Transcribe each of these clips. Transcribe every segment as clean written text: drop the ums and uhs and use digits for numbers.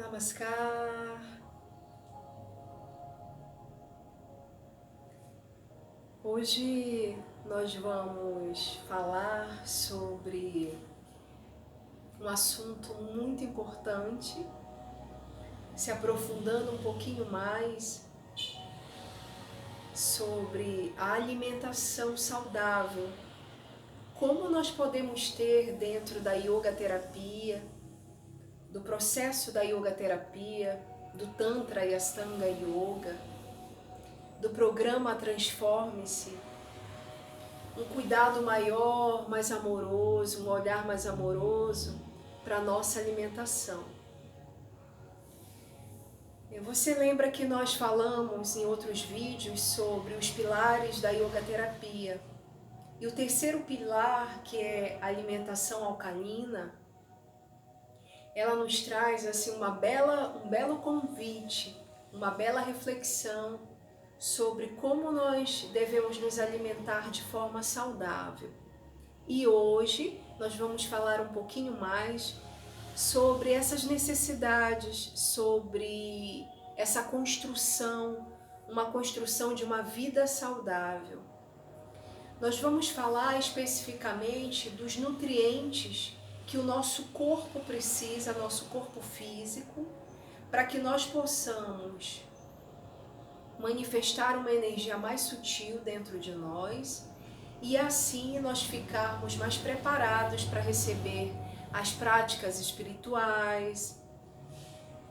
Namaskar. Hoje nós vamos falar sobre um assunto muito importante, se aprofundando um pouquinho mais sobre a alimentação saudável. Como nós podemos ter dentro da yoga terapia, do processo da yoga terapia, do Tantra e Astanga Yoga, do programa Transforme-se, um cuidado maior, mais amoroso, um olhar mais amoroso para a nossa alimentação. Você lembra que nós falamos em outros vídeos sobre os pilares da yoga terapia? E o terceiro pilar, que é a alimentação alcalina, ela nos traz assim um belo convite, uma bela reflexão sobre como nós devemos nos alimentar de forma saudável. E hoje nós vamos falar um pouquinho mais sobre essas necessidades, sobre essa construção, uma construção de uma vida saudável. Nós vamos falar especificamente dos nutrientes que o nosso corpo precisa, nosso corpo físico, para que nós possamos manifestar uma energia mais sutil dentro de nós e assim nós ficarmos mais preparados para receber as práticas espirituais,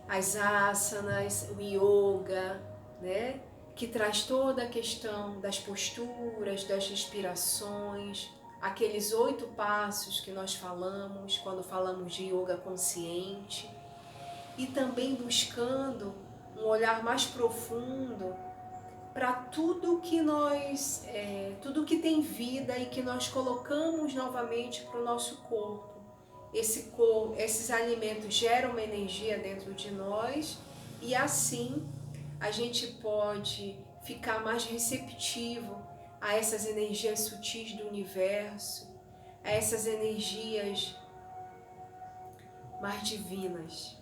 as asanas, o yoga, né? Que traz toda a questão das posturas, das respirações, aqueles 8 passos que nós falamos quando falamos de yoga consciente, e também buscando um olhar mais profundo para tudo que tudo que tem vida e que nós colocamos novamente para o nosso corpo. Esses alimentos geram uma energia dentro de nós e assim a gente pode ficar mais receptivo a essas energias sutis do universo, a essas energias mais divinas.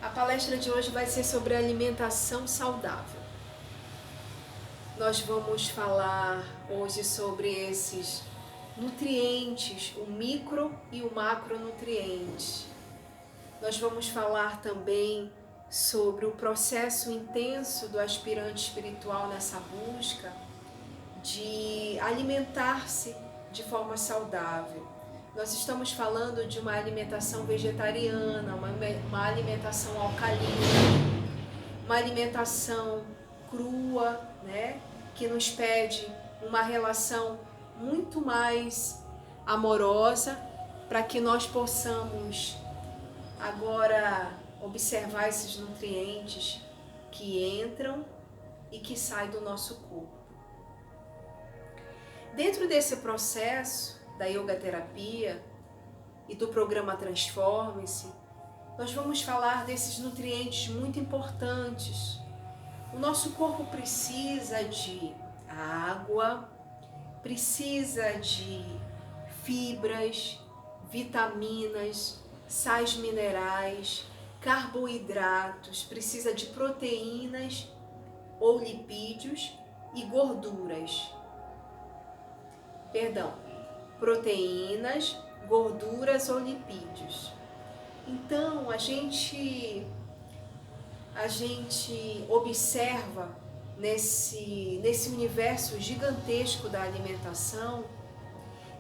A palestra de hoje vai ser sobre alimentação saudável. Nós vamos falar hoje sobre esses nutrientes, o micro e o macronutriente. Nós vamos falar também sobre o processo intenso do aspirante espiritual nessa busca de alimentar-se de forma saudável. Nós estamos falando de uma alimentação vegetariana, uma alimentação alcalina, uma alimentação crua, né? Que nos pede uma relação muito mais amorosa para que nós possamos agora observar esses nutrientes que entram e que saem do nosso corpo. Dentro desse processo da yoga terapia e do programa Transforme-se, nós vamos falar desses nutrientes muito importantes. O nosso corpo precisa de água, precisa de fibras, vitaminas, sais minerais, carboidratos, precisa de proteínas ou lipídios e gorduras. Proteínas, gorduras ou lipídios. Então a gente observa nesse universo gigantesco da alimentação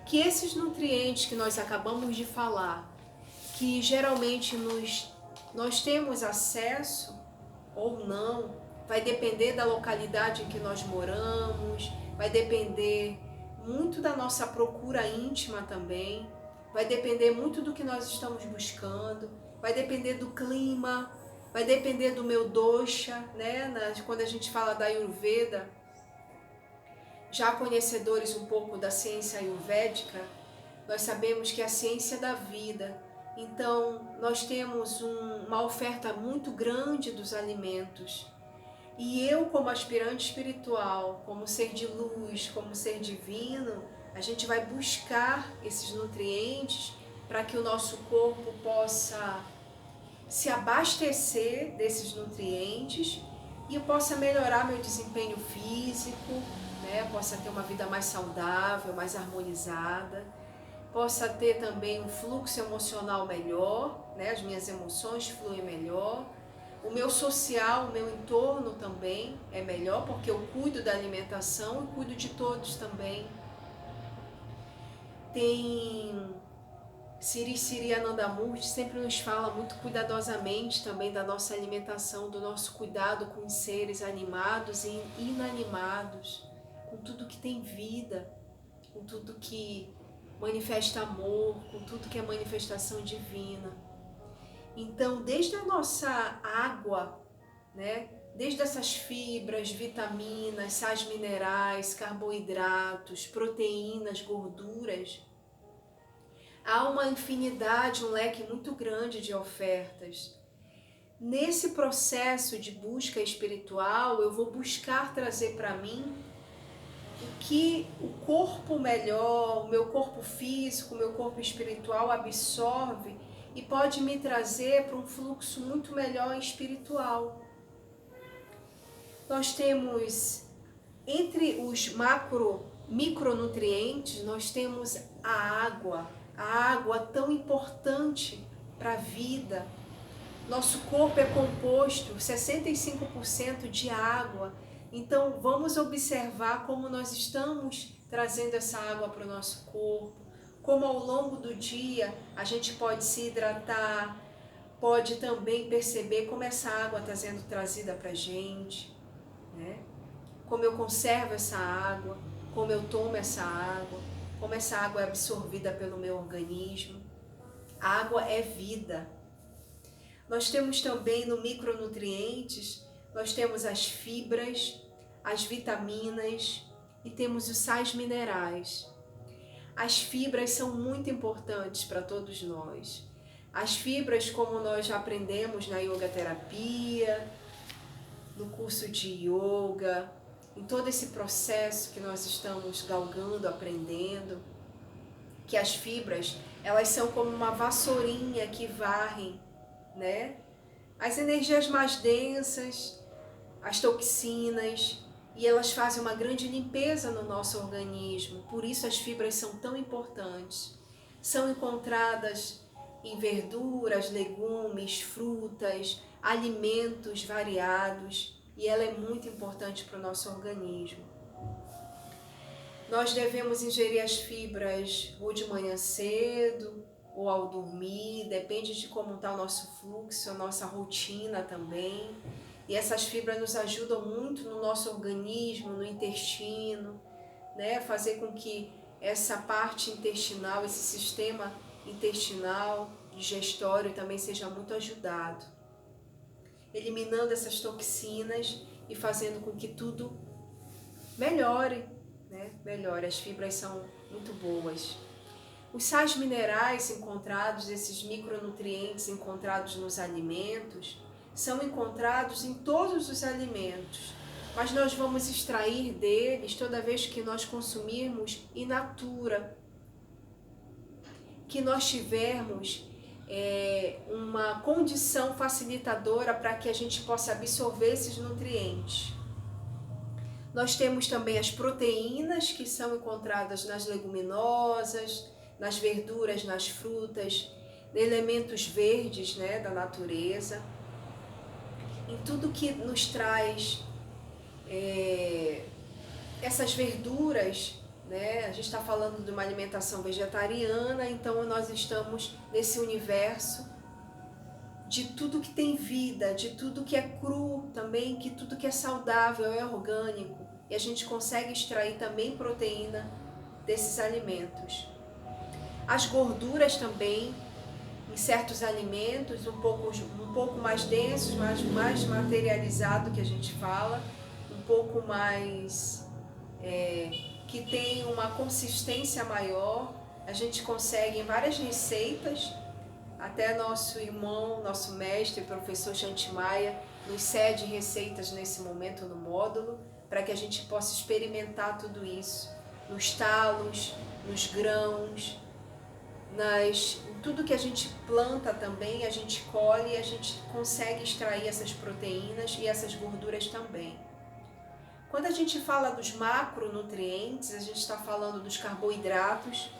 que esses nutrientes que nós acabamos de falar, que geralmente nós temos acesso ou não, vai depender da localidade em que nós moramos, vai depender muito da nossa procura íntima também, vai depender muito do que nós estamos buscando, vai depender do clima, vai depender do meu dosha, né? Quando a gente fala da Ayurveda, já conhecedores um pouco da ciência ayurvédica, nós sabemos que é a ciência da vida. Então, nós temos uma oferta muito grande dos alimentos. E eu, como aspirante espiritual, como ser de luz, como ser divino, a gente vai buscar esses nutrientes para que o nosso corpo possa se abastecer desses nutrientes e eu possa melhorar meu desempenho físico, né? Possa ter uma vida mais saudável, mais harmonizada, possa ter também um fluxo emocional melhor, né? As minhas emoções fluem melhor, o meu social, o meu entorno também é melhor, porque eu cuido da alimentação e cuido de todos também. Tem Sri Anandamurti sempre nos fala muito cuidadosamente também da nossa alimentação, do nosso cuidado com os seres animados e inanimados, com tudo que tem vida, com tudo que manifesta amor, com tudo que é manifestação divina. Então, desde a nossa água, né? Desde essas fibras, vitaminas, sais minerais, carboidratos, proteínas, gorduras, há uma infinidade, um leque muito grande de ofertas. Nesse processo de busca espiritual, eu vou buscar trazer para mim o que o corpo melhor, o meu corpo físico, o meu corpo espiritual absorve e pode me trazer para um fluxo muito melhor espiritual. Nós temos, entre os micronutrientes, nós temos a água tão importante para a vida. Nosso corpo é composto 65% de água, então vamos observar como nós estamos trazendo essa água para o nosso corpo, como ao longo do dia a gente pode se hidratar, pode também perceber como essa água está sendo trazida para a gente, né? Como eu conservo essa água, como eu tomo essa água, como essa água é absorvida pelo meu organismo. A água é vida. Nós temos também no micronutrientes, nós temos as fibras, as vitaminas e temos os sais minerais. As fibras são muito importantes para todos nós. As fibras, como nós já aprendemos na yoga terapia, no curso de yoga, em todo esse processo que nós estamos galgando, aprendendo, que as fibras, elas são como uma vassourinha que varrem, né? As energias mais densas, as toxinas, e elas fazem uma grande limpeza no nosso organismo. Por isso as fibras são tão importantes. São encontradas em verduras, legumes, frutas, alimentos variados, e ela é muito importante para o nosso organismo. Nós devemos ingerir as fibras ou de manhã cedo ou ao dormir, depende de como está o nosso fluxo, a nossa rotina também. E essas fibras nos ajudam muito no nosso organismo, no intestino, né? Fazer com que essa parte intestinal, esse sistema intestinal, digestório também seja muito ajudado, eliminando essas toxinas e fazendo com que tudo melhore, né? Melhore. As fibras são muito boas. Os sais minerais encontrados, esses micronutrientes encontrados nos alimentos, são encontrados em todos os alimentos, mas nós vamos extrair deles toda vez que nós consumirmos in natura, que nós tivermos uma condição facilitadora para que a gente possa absorver esses nutrientes. Nós temos também as proteínas que são encontradas nas leguminosas, nas verduras, nas frutas, elementos verdes, né, da natureza, em tudo que nos traz essas verduras, né? A gente está falando de uma alimentação vegetariana, então nós estamos nesse universo de tudo que tem vida, de tudo que é cru também, que tudo que é saudável, é orgânico, e a gente consegue extrair também proteína desses alimentos. As gorduras também, em certos alimentos, um pouco mais densos, mais materializado que a gente fala, um pouco mais que tem uma consistência maior, a gente consegue em várias receitas. Até nosso irmão, nosso mestre, professor Shantimaya, nos cede receitas nesse momento no módulo, para que a gente possa experimentar tudo isso, nos talos, nos grãos, tudo que a gente planta também, a gente colhe e a gente consegue extrair essas proteínas e essas gorduras também. Quando a gente fala dos macronutrientes, a gente está falando dos carboidratos,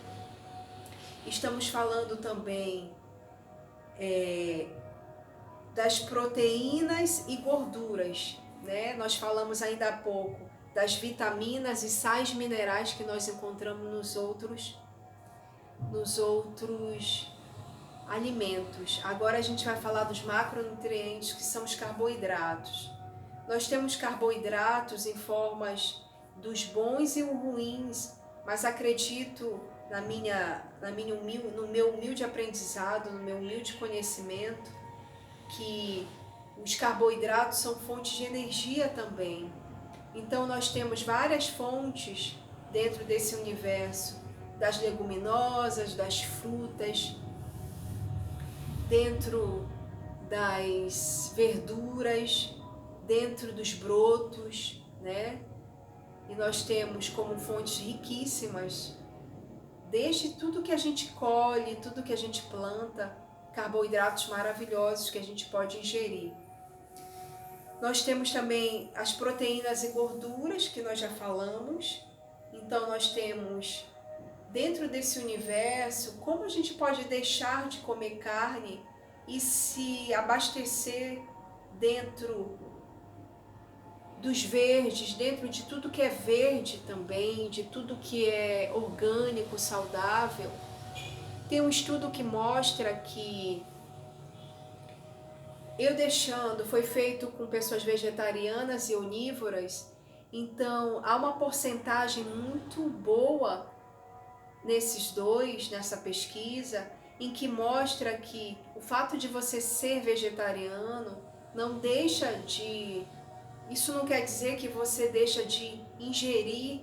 estamos falando também das proteínas e gorduras, né? Nós falamos ainda há pouco das vitaminas e sais minerais que nós encontramos nos outros alimentos. Agora a gente vai falar dos macronutrientes, que são os carboidratos. Nós temos carboidratos em formas dos bons e os ruins, mas acredito no meu humilde aprendizado, no meu humilde conhecimento, que os carboidratos são fontes de energia também. Então nós temos várias fontes dentro desse universo, das leguminosas, das frutas, dentro das verduras, dentro dos brotos, né? E nós temos como fontes riquíssimas, desde tudo que a gente colhe, tudo que a gente planta, carboidratos maravilhosos que a gente pode ingerir. Nós temos também as proteínas e gorduras, que nós já falamos. Então nós temos, dentro desse universo, como a gente pode deixar de comer carne e se abastecer dentro dos verdes, dentro de tudo que é verde também, de tudo que é orgânico, saudável. Tem um estudo que mostra que foi feito com pessoas vegetarianas e onívoras, então há uma porcentagem muito boa nessa pesquisa, em que mostra que o fato de você ser vegetariano isso não quer dizer que você deixa de ingerir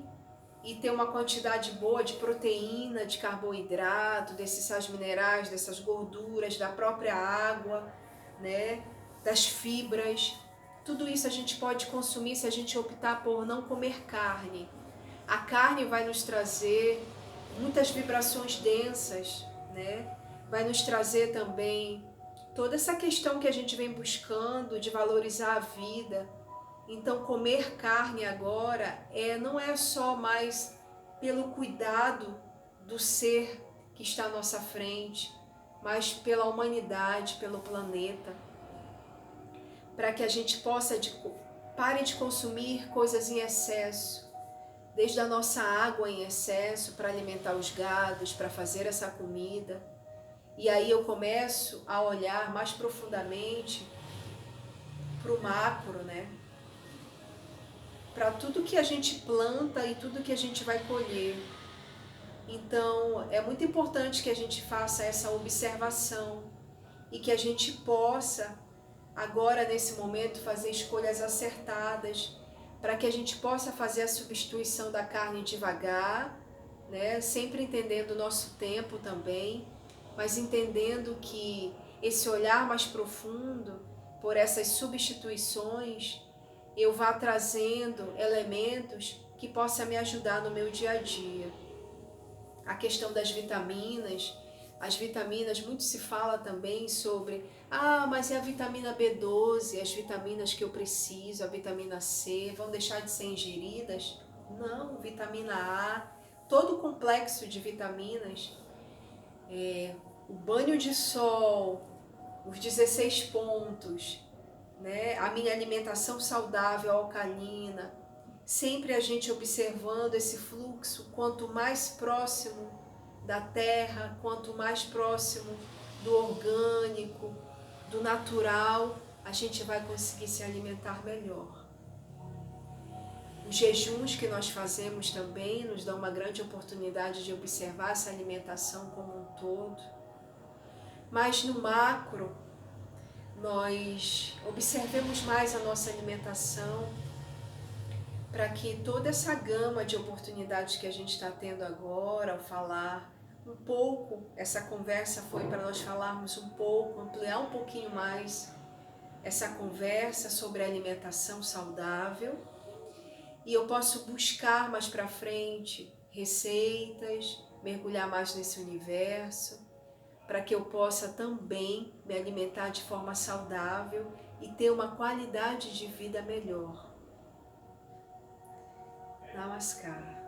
e ter uma quantidade boa de proteína, de carboidrato, desses sais minerais, dessas gorduras, da própria água, né? Das fibras. Tudo isso a gente pode consumir se a gente optar por não comer carne. A carne vai nos trazer muitas vibrações densas, né? Vai nos trazer também toda essa questão que a gente vem buscando de valorizar a vida. Então comer carne agora não é só mais pelo cuidado do ser que está à nossa frente, mas pela humanidade, pelo planeta, para que a gente pare de consumir coisas em excesso, desde a nossa água em excesso para alimentar os gados, para fazer essa comida. E aí eu começo a olhar mais profundamente para o macro, né? Para tudo que a gente planta e tudo que a gente vai colher. Então é muito importante que a gente faça essa observação e que a gente possa agora nesse momento fazer escolhas acertadas, para que a gente possa fazer a substituição da carne devagar, né? Sempre entendendo o nosso tempo também, mas entendendo que esse olhar mais profundo por essas substituições, eu vá trazendo elementos que possam me ajudar no meu dia a dia. A questão das vitaminas, as vitaminas, muito se fala também sobre, mas é a vitamina B12, as vitaminas que eu preciso, a vitamina C, vão deixar de ser ingeridas? Não, vitamina A, todo o complexo de vitaminas, o banho de sol, os 16 pontos, né? A minha alimentação saudável, alcalina, sempre a gente observando esse fluxo, quanto mais próximo da terra, quanto mais próximo do orgânico, do natural, a gente vai conseguir se alimentar melhor. Os jejuns que nós fazemos também nos dão uma grande oportunidade de observar essa alimentação como um todo. Mas no macro, nós observemos mais a nossa alimentação, para que toda essa gama de oportunidades que a gente está tendo agora, ao falar um pouco, essa conversa foi para nós falarmos um pouco, ampliar um pouquinho mais essa conversa sobre alimentação saudável, e eu posso buscar mais para frente receitas, mergulhar mais nesse universo, para que eu possa também me alimentar de forma saudável e ter uma qualidade de vida melhor. Namaskar.